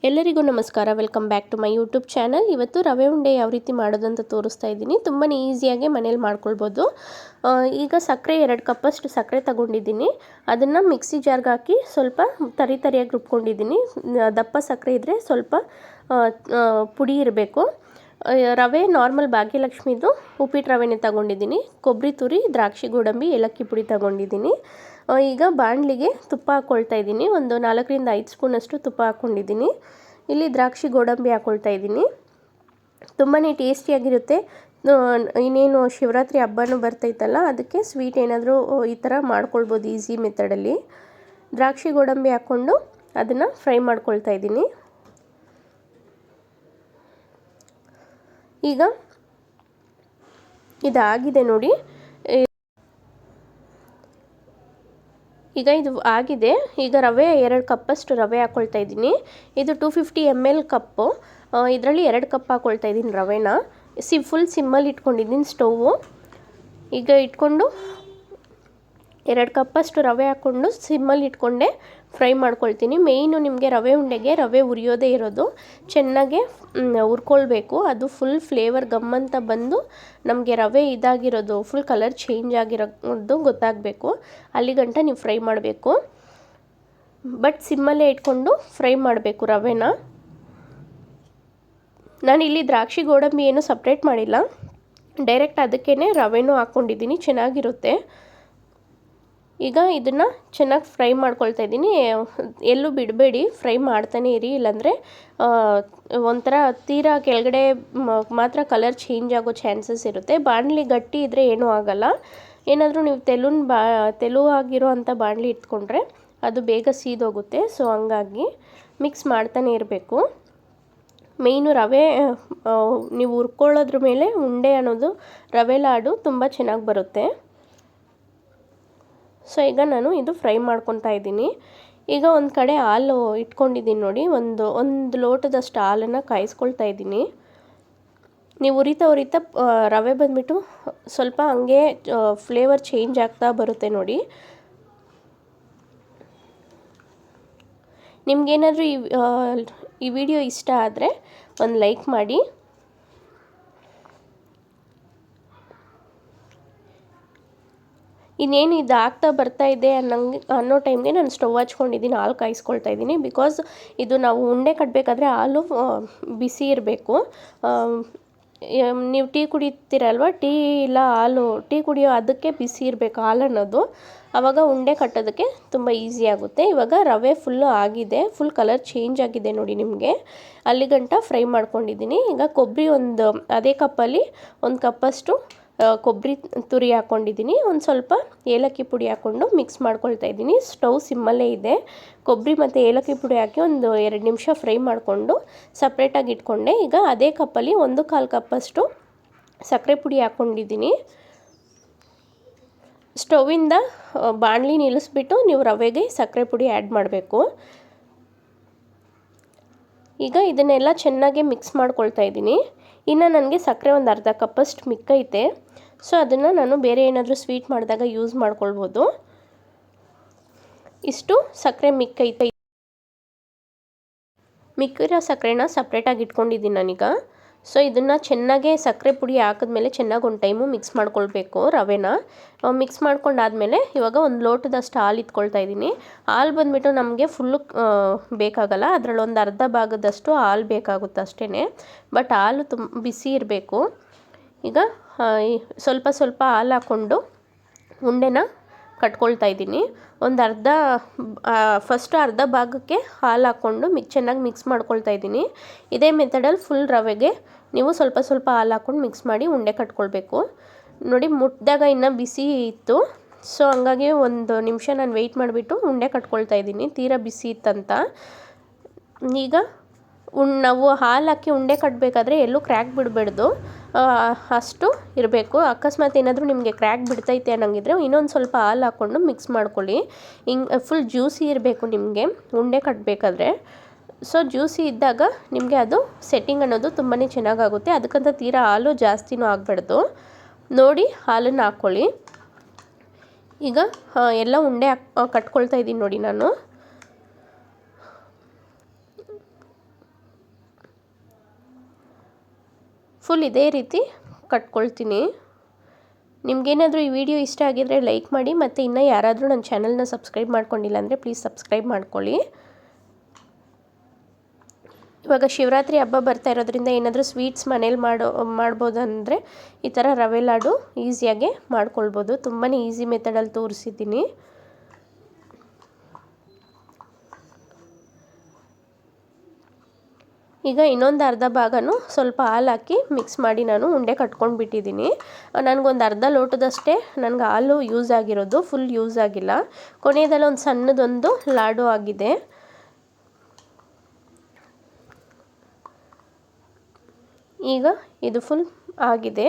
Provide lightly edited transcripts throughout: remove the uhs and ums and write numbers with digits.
ಎಲ್ಲರಿಗೂ ನಮಸ್ಕಾರ. Welcome back to my YouTube channel. ಇವತ್ತು ರವೆ ಉಂಡೆ ಯಾವ ರೀತಿ ಮಾಡೋದಂತ ತೋರಿಸ್ತಾ ಇದ್ದೀನಿ. ತುಂಬಾ ಈಸಿಯಾಗಿ ಮನೇಲಿ ಮಾಡ್ಕೊಳ್ಬೋದು. ಈಗ ಸಕ್ಕರೆ 2 ಕಪ್ಪಷ್ಟು ಸಕ್ಕರೆ ತಗೊಂಡಿದ್ದೀನಿ. ಅದನ್ನು ಮಿಕ್ಸಿ ಜಾರ್ಗೆ ಹಾಕಿ ಸ್ವಲ್ಪ ತರಿಯಾಗಿ ರುಬ್ಕೊಂಡಿದ್ದೀನಿ. ದಪ್ಪ ಸಕ್ಕರೆ ಇದ್ದರೆ ಸ್ವಲ್ಪ ಪುಡಿ ಇರಬೇಕು. ರವೆ ನಾರ್ಮಲ್ ಭಾಗ್ಯಲಕ್ಷ್ಮಿದು ಉಪ್ಪಿಟ್ಟು ರವೆನೇ ತಗೊಂಡಿದ್ದೀನಿ. ಕೊಬ್ಬರಿ ತುರಿ, ದ್ರಾಕ್ಷಿ ಗೋಡಂಬಿ, ಏಲಕ್ಕಿ ಪುಡಿ ತಗೊಂಡಿದ್ದೀನಿ. ಈಗ ಬಾಣಲಿಗೆ ತುಪ್ಪ ಹಾಕ್ಕೊಳ್ತಾ ಇದ್ದೀನಿ. ಒಂದು 4 ರಿಂದ 5 ಸ್ಪೂನಷ್ಟು ತುಪ್ಪ ಹಾಕ್ಕೊಂಡಿದ್ದೀನಿ. ಇಲ್ಲಿ ದ್ರಾಕ್ಷಿ ಗೋಡಂಬಿ ಹಾಕ್ಕೊಳ್ತಾ ಇದ್ದೀನಿ. ತುಂಬಾ ಟೇಸ್ಟಿಯಾಗಿರುತ್ತೆ. ಇನ್ನೇನು ಶಿವರಾತ್ರಿ ಹಬ್ಬನೂ ಬರ್ತೈತಲ್ಲ, ಅದಕ್ಕೆ ಸ್ವೀಟ್ ಏನಾದರೂ ಈ ಥರ ಮಾಡ್ಕೊಳ್ಬೋದು ಈಸಿ ಮೆಥಡಲ್ಲಿ. ದ್ರಾಕ್ಷಿ ಗೋಡಂಬಿ ಹಾಕ್ಕೊಂಡು ಅದನ್ನು ಫ್ರೈ ಮಾಡ್ಕೊಳ್ತಾ ಇದ್ದೀನಿ. ಈಗ ಇದಾಗಿದೆ ನೋಡಿ. ಈಗ ಇದು ಆಗಿದೆ. ಈಗ ರವೆ 2 ಕಪ್ಪಷ್ಟು ರವೆ ಹಾಕ್ಕೊಳ್ತಾ ಇದ್ದೀನಿ. ಇದು 250 ml ಕಪ್ಪು. ಇದರಲ್ಲಿ 2 ಕಪ್ ಹಾಕ್ಕೊಳ್ತಾ ಇದ್ದೀನಿ ರವೆನ. ಫುಲ್ ಸಿಮ್ಮಲ್ಲಿ ಇಟ್ಕೊಂಡಿದ್ದೀನಿ ಸ್ಟೌವು. ಈಗ ಇಟ್ಕೊಂಡು 2 ಕಪ್ಪಷ್ಟು ರವೆ ಹಾಕ್ಕೊಂಡು ಸಿಮ್ಮಲ್ಲಿ ಇಟ್ಕೊಂಡೆ ಫ್ರೈ ಮಾಡ್ಕೊಳ್ತೀನಿ. ಮೇಯ್ನು ನಿಮಗೆ ರವೆ ಉಂಡೆಗೆ ರವೆ ಉರಿಯೋದೇ ಇರೋದು. ಚೆನ್ನಾಗೆ ಹುರ್ಕೊಳ್ಬೇಕು. ಅದು ಫುಲ್ ಫ್ಲೇವರ್ ಗಮ್ಮಂತ ಬಂದು ನಮಗೆ ರವೆ ಇದಾಗಿರೋದು ಫುಲ್ ಕಲರ್ ಚೇಂಜ್ ಆಗಿರೋದು ಗೊತ್ತಾಗಬೇಕು. ಅಲ್ಲಿ ಗಂಟ ನೀವು ಫ್ರೈ ಮಾಡಬೇಕು. ಬಟ್ ಸಿಮ್ಮಲ್ಲೇ ಇಟ್ಕೊಂಡು ಫ್ರೈ ಮಾಡಬೇಕು ರವೆನ. ನಾನಿಲ್ಲಿ ದ್ರಾಕ್ಷಿ ಗೋಡಂಬಿ ಏನು ಸಪ್ರೇಟ್ ಮಾಡಿಲ್ಲ, ಡೈರೆಕ್ಟ್ ಅದಕ್ಕೇ ರವೆನೂ ಹಾಕ್ಕೊಂಡಿದ್ದೀನಿ. ಚೆನ್ನಾಗಿರುತ್ತೆ. ಈಗ ಇದನ್ನು ಚೆನ್ನಾಗಿ ಫ್ರೈ ಮಾಡ್ಕೊಳ್ತಾ ಇದ್ದೀನಿ. ಎಲ್ಲೂ ಬಿಡಬೇಡಿ, ಫ್ರೈ ಮಾಡ್ತಾನೆ ಇರಿ. ಇಲ್ಲಾಂದರೆ ಒಂಥರ ತೀರಾ ಕೆಳಗಡೆ ಮಾತ್ರ ಕಲರ್ ಚೇಂಜ್ ಆಗೋ ಚಾನ್ಸಸ್ ಇರುತ್ತೆ. ಬಾಣಲಿ ಗಟ್ಟಿ ಇದ್ದರೆ ಏನೂ ಆಗಲ್ಲ. ಏನಾದರೂ ನೀವು ತೆಳು ಆಗಿರೋ ಅಂಥ ಬಾಣಲಿ ಇಟ್ಕೊಂಡ್ರೆ ಅದು ಬೇಗ ಸೀದೋಗುತ್ತೆ. ಸೊ ಹಂಗಾಗಿ ಮಿಕ್ಸ್ ಮಾಡ್ತಾನೆ ಇರಬೇಕು. ಮೇಯ್ನು ರವೆ ನೀವು ಹುರ್ಕೊಳ್ಳೋದ್ರ ಮೇಲೆ ಉಂಡೆ ಅನ್ನೋದು ರವೆ ಲಾಡು ತುಂಬ ಚೆನ್ನಾಗಿ ಬರುತ್ತೆ. ಸೊ ಈಗ ನಾನು ಇದು ಫ್ರೈ ಮಾಡ್ಕೊತಾ ಇದ್ದೀನಿ. ಈಗ ಒಂದು ಕಡೆ ಹಾಲು ಇಟ್ಕೊಂಡಿದ್ದೀನಿ ನೋಡಿ. ಒಂದು ಲೋಟದಷ್ಟು ಹಾಲನ್ನು ಕಾಯಿಸ್ಕೊಳ್ತಾ ಇದ್ದೀನಿ. ನೀವು ಉರಿತಾ ರವೆ ಬಂದುಬಿಟ್ಟು ಸ್ವಲ್ಪ ಹಂಗೆ ಫ್ಲೇವರ್ ಚೇಂಜ್ ಆಗ್ತಾ ಬರುತ್ತೆ ನೋಡಿ. ನಿಮಗೇನಾದರೂ ಈ ವಿಡಿಯೋ ಇಷ್ಟ ಆದರೆ ಒಂದು ಲೈಕ್ ಮಾಡಿ. ಇನ್ನೇನು ಇದು ಆಗ್ತಾ ಬರ್ತಾ ಇದೆ ಅನ್ನೋ ಟೈಮ್ಗೆ ನಾನು ಸ್ಟವ್ ಹಚ್ಕೊಂಡಿದ್ದೀನಿ. ಹಾಲು ಕಾಯಿಸ್ಕೊಳ್ತಾ ಇದ್ದೀನಿ. ಬಿಕಾಸ್ ಇದು ನಾವು ಉಂಡೆ ಕಟ್ಟಬೇಕಾದ್ರೆ ಹಾಲು ಬಿಸಿ ಇರಬೇಕು. ನೀವು ಟೀ ಕುಡಿತೀರಲ್ವ, ಟೀ ಇಲ್ಲ ಹಾಲು, ಟೀ ಕುಡಿಯೋ ಅದಕ್ಕೆ ಬಿಸಿ ಇರಬೇಕು ಹಾಲು ಅನ್ನೋದು. ಆವಾಗ ಉಂಡೆ ಕಟ್ಟೋದಕ್ಕೆ ತುಂಬ ಈಸಿ ಆಗುತ್ತೆ. ಇವಾಗ ರವೆ ಫುಲ್ಲು ಆಗಿದೆ, ಫುಲ್ ಕಲರ್ ಚೇಂಜ್ ಆಗಿದೆ ನೋಡಿ ನಿಮಗೆ. ಅಲ್ಲಿ ಗಂಟ ಫ್ರೈ ಮಾಡ್ಕೊಂಡಿದ್ದೀನಿ. ಈಗ ಕೊಬ್ಬರಿ ಅದೇ ಕಪ್ಪಲ್ಲಿ 1 ಕಪ್ಪಷ್ಟು ಕೊಬ್ಬರಿ ತುರಿ ಹಾಕ್ಕೊಂಡಿದ್ದೀನಿ. ಒಂದು ಸ್ವಲ್ಪ ಏಲಕ್ಕಿ ಪುಡಿ ಹಾಕ್ಕೊಂಡು ಮಿಕ್ಸ್ ಮಾಡ್ಕೊಳ್ತಾ ಇದ್ದೀನಿ. ಸ್ಟವ್ ಸಿಮ್ಮಲ್ಲೇ ಇದೆ. ಕೊಬ್ಬರಿ ಮತ್ತು ಏಲಕ್ಕಿ ಪುಡಿ ಹಾಕಿ ಒಂದು 2 ನಿಮಿಷ ಫ್ರೈ ಮಾಡಿಕೊಂಡು ಸಪ್ರೇಟಾಗಿ ಇಟ್ಕೊಂಡೆ. ಈಗ ಅದೇ ಕಪ್ಪಲ್ಲಿ 1/4 ಕಪ್ಪಷ್ಟು ಸಕ್ಕರೆ ಪುಡಿ ಹಾಕ್ಕೊಂಡಿದ್ದೀನಿ. ಸ್ಟವ್ವಿಂದ ಬಾಣಲಿ ನಿಲ್ಲಿಸ್ಬಿಟ್ಟು ನೀವು ರವೆಗೆ ಸಕ್ಕರೆ ಪುಡಿ ಆ್ಯಡ್ ಮಾಡಬೇಕು. ಈಗ ಇದನ್ನೆಲ್ಲ ಚೆನ್ನಾಗಿ ಮಿಕ್ಸ್ ಮಾಡ್ಕೊಳ್ತಾ ಇದ್ದೀನಿ. ಇನ್ನು ನನಗೆ ಸಕ್ಕರೆ ಒಂದು ಅರ್ಧ ಕಪ್ಪಷ್ಟು ಮಿಕ್ಕೈತೆ. ಸೊ ಅದನ್ನು ನಾನು ಬೇರೆ ಏನಾದರೂ ಸ್ವೀಟ್ ಮಾಡಿದಾಗ ಯೂಸ್ ಮಾಡ್ಕೊಳ್ಬೋದು. ಇಷ್ಟು ಸಕ್ಕರೆ ಮಿಕ್ಕಿರೋ ಸಕ್ಕರೆನ ಸಪ್ರೇಟಾಗಿ ಇಟ್ಕೊಂಡಿದ್ದೀನಿ ನಾನೀಗ. ಸೊ ಇದನ್ನು ಚೆನ್ನಾಗೆ ಸಕ್ಕರೆ ಪುಡಿ ಹಾಕಿದ್ಮೇಲೆ ಚೆನ್ನಾಗಿ ಒಂದು ಟೈಮು ಮಿಕ್ಸ್ ಮಾಡ್ಕೊಳ್ಬೇಕು ರವೆನ. ಮಿಕ್ಸ್ ಮಾಡ್ಕೊಂಡಾದಮೇಲೆ ಇವಾಗ ಒಂದು ಲೋಟದಷ್ಟು ಹಾಲು ಇಟ್ಕೊಳ್ತಾ ಇದ್ದೀನಿ. ಹಾಲು ಬಂದುಬಿಟ್ಟು ನಮಗೆ ಫುಲ್ಲು ಬೇಕಾಗಲ್ಲ. ಅದರಲ್ಲಿ ಒಂದು ಅರ್ಧ ಭಾಗದಷ್ಟು ಹಾಲು ಬೇಕಾಗುತ್ತೆ ಅಷ್ಟೇ. ಬಟ್ ಹಾಲು ಬಿಸಿ ಇರಬೇಕು. ಈಗ ಸ್ವಲ್ಪ ಹಾಲು ಹಾಕ್ಕೊಂಡು ಉಂಡೆನ ಕಟ್ಕೊಳ್ತಾ ಇದ್ದೀನಿ. ಫಸ್ಟ್ ಅರ್ಧ ಭಾಗಕ್ಕೆ ಹಾಲು ಹಾಕ್ಕೊಂಡು ಚೆನ್ನಾಗಿ ಮಿಕ್ಸ್ ಮಾಡ್ಕೊಳ್ತಾ ಇದ್ದೀನಿ. ಇದೇ ಮೆಥಡಲ್ಲಿ ಫುಲ್ ರವೆಗೆ ನೀವು ಸ್ವಲ್ಪ ಹಾಲು ಹಾಕ್ಕೊಂಡು ಮಿಕ್ಸ್ ಮಾಡಿ ಉಂಡೆ ಕಟ್ಕೊಳ್ಬೇಕು ನೋಡಿ. ಮುಟ್ಟಿದಾಗ ಇನ್ನೂ ಬಿಸಿ ಇತ್ತು. ಸೊ ಹಂಗಾಗಿ 1 ನಿಮಿಷ ನಾನು ವೆಯ್ಟ್ ಮಾಡಿಬಿಟ್ಟು ಉಂಡೆ ಕಟ್ಕೊಳ್ತಾ ಇದ್ದೀನಿ. ತೀರಾ ಬಿಸಿ ಇತ್ತಂತ. ಈಗ ನಾವು ಹಾಲು ಹಾಕಿ ಉಂಡೆ ಕಟ್ಟಬೇಕಾದ್ರೆ ಎಲ್ಲೂ ಕ್ರ್ಯಾಕ್ ಬಿಡಬಾರ್ದು, ಅಷ್ಟು ಇರಬೇಕು. ಅಕಸ್ಮಾತ್ ಏನಾದರೂ ನಿಮಗೆ ಕ್ರ್ಯಾಕ್ ಬಿಡ್ತೈತೆ ಅನ್ನೋಂಗಿದ್ರೆ ಇನ್ನೊಂದು ಸ್ವಲ್ಪ ಹಾಲು ಹಾಕ್ಕೊಂಡು ಮಿಕ್ಸ್ ಮಾಡ್ಕೊಳ್ಳಿ. ಹಿಂಗೆ ಫುಲ್ ಜ್ಯೂಸಿ ಇರಬೇಕು ನಿಮಗೆ ಉಂಡೆ ಕಟ್ಟಬೇಕಾದ್ರೆ. ಸೊ ಜ್ಯೂಸಿ ಇದ್ದಾಗ ನಿಮಗೆ ಅದು ಸೆಟ್ಟಿಂಗ್ ಅನ್ನೋದು ತುಂಬಾ ಚೆನ್ನಾಗಾಗುತ್ತೆ. ಅದಕ್ಕಂತ ತೀರಾ ಹಾಲು ಜಾಸ್ತಿನೂ ಆಗಬಾರ್ದು ನೋಡಿ. ಹಾಲನ್ನು ಹಾಕ್ಕೊಳ್ಳಿ. ಈಗ ಎಲ್ಲ ಉಂಡೆ ಕಟ್ಕೊಳ್ತಾ ಇದ್ದೀನಿ ನೋಡಿ ನಾನು. ಫುಲ್ ಇದೇ ರೀತಿ ಕಟ್ಕೊಳ್ತೀನಿ. ನಿಮಗೇನಾದರೂ ಈ ವಿಡಿಯೋ ಇಷ್ಟ ಆಗಿದರೆ ಲೈಕ್ ಮಾಡಿ, ಮತ್ತು ಇನ್ನೂ ಯಾರಾದರೂ ನನ್ನ ಚಾನಲ್ನ ಸಬ್ಸ್ಕ್ರೈಬ್ ಮಾಡ್ಕೊಂಡಿಲ್ಲ ಅಂದರೆ ಪ್ಲೀಸ್ ಸಬ್ಸ್ಕ್ರೈಬ್ ಮಾಡ್ಕೊಳ್ಳಿ. ಇವಾಗ ಶಿವರಾತ್ರಿ ಹಬ್ಬ ಬರ್ತಾ ಇರೋದ್ರಿಂದ ಏನಾದರೂ ಸ್ವೀಟ್ಸ್ ಮನೇಲಿ ಮಾಡ್ಬೋದಂದರೆ ಈ ಥರ ರವೆ ಲಾಡು ಈಸಿಯಾಗೆ ಮಾಡ್ಕೊಳ್ಬೋದು. ತುಂಬಾ ಈಸಿ ಮೆಥಡಲ್ಲಿ ತೋರಿಸಿದ್ದೀನಿ. ಈಗ ಇನ್ನೊಂದು ಅರ್ಧ ಭಾಗನೂ ಸ್ವಲ್ಪ ಹಾಲು ಹಾಕಿ ಮಿಕ್ಸ್ ಮಾಡಿ ನಾನು ಉಂಡೆ ಕಟ್ಕೊಂಡು ಬಿಟ್ಟಿದ್ದೀನಿ. ನನಗೊಂದು ಅರ್ಧ ಲೋಟದಷ್ಟೇ ನನಗೆ ಹಾಲು ಯೂಸ್ ಆಗಿರೋದು, ಫುಲ್ ಯೂಸ್ ಆಗಿಲ್ಲ. ಕೊನೆಯದೆಲ್ಲ ಒಂದು ಸಣ್ಣದೊಂದು ಲಾಡು ಆಗಿದೆ. ಈಗ ಇದು ಫುಲ್ ಆಗಿದೆ.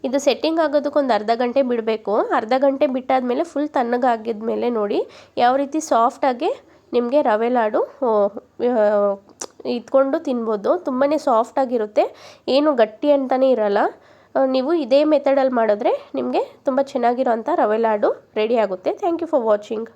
ಇದು ಸೆಟ್ಟಿಂಗ್ ಆಗೋದಕ್ಕೆ ಒಂದು ಅರ್ಧ ಗಂಟೆ ಬಿಡಬೇಕು. ಅರ್ಧ ಗಂಟೆ ಬಿಟ್ಟಾದಮೇಲೆ ಫುಲ್ ತಣ್ಣಗಾಗಿದ್ಮೇಲೆ ನೋಡಿ ಯಾವ ರೀತಿ ಸಾಫ್ಟಾಗಿ ನಿಮಗೆ ರವೆ ಲಾಡು ಇದ್ಕೊಂಡು ತಿನ್ಬೋದು. ತುಂಬಾ ಸಾಫ್ಟಾಗಿರುತ್ತೆ, ಏನು ಗಟ್ಟಿ ಅಂತಲೇ ಇರಲ್ಲ. ನೀವು ಇದೇ ಮೆಥಡಲ್ಲಿ ಮಾಡಿದ್ರೆ ನಿಮಗೆ ತುಂಬ ಚೆನ್ನಾಗಿರೋಂಥ ರವೆ ಲಾಡು ರೆಡಿ ಆಗುತ್ತೆ. Thank you for watching.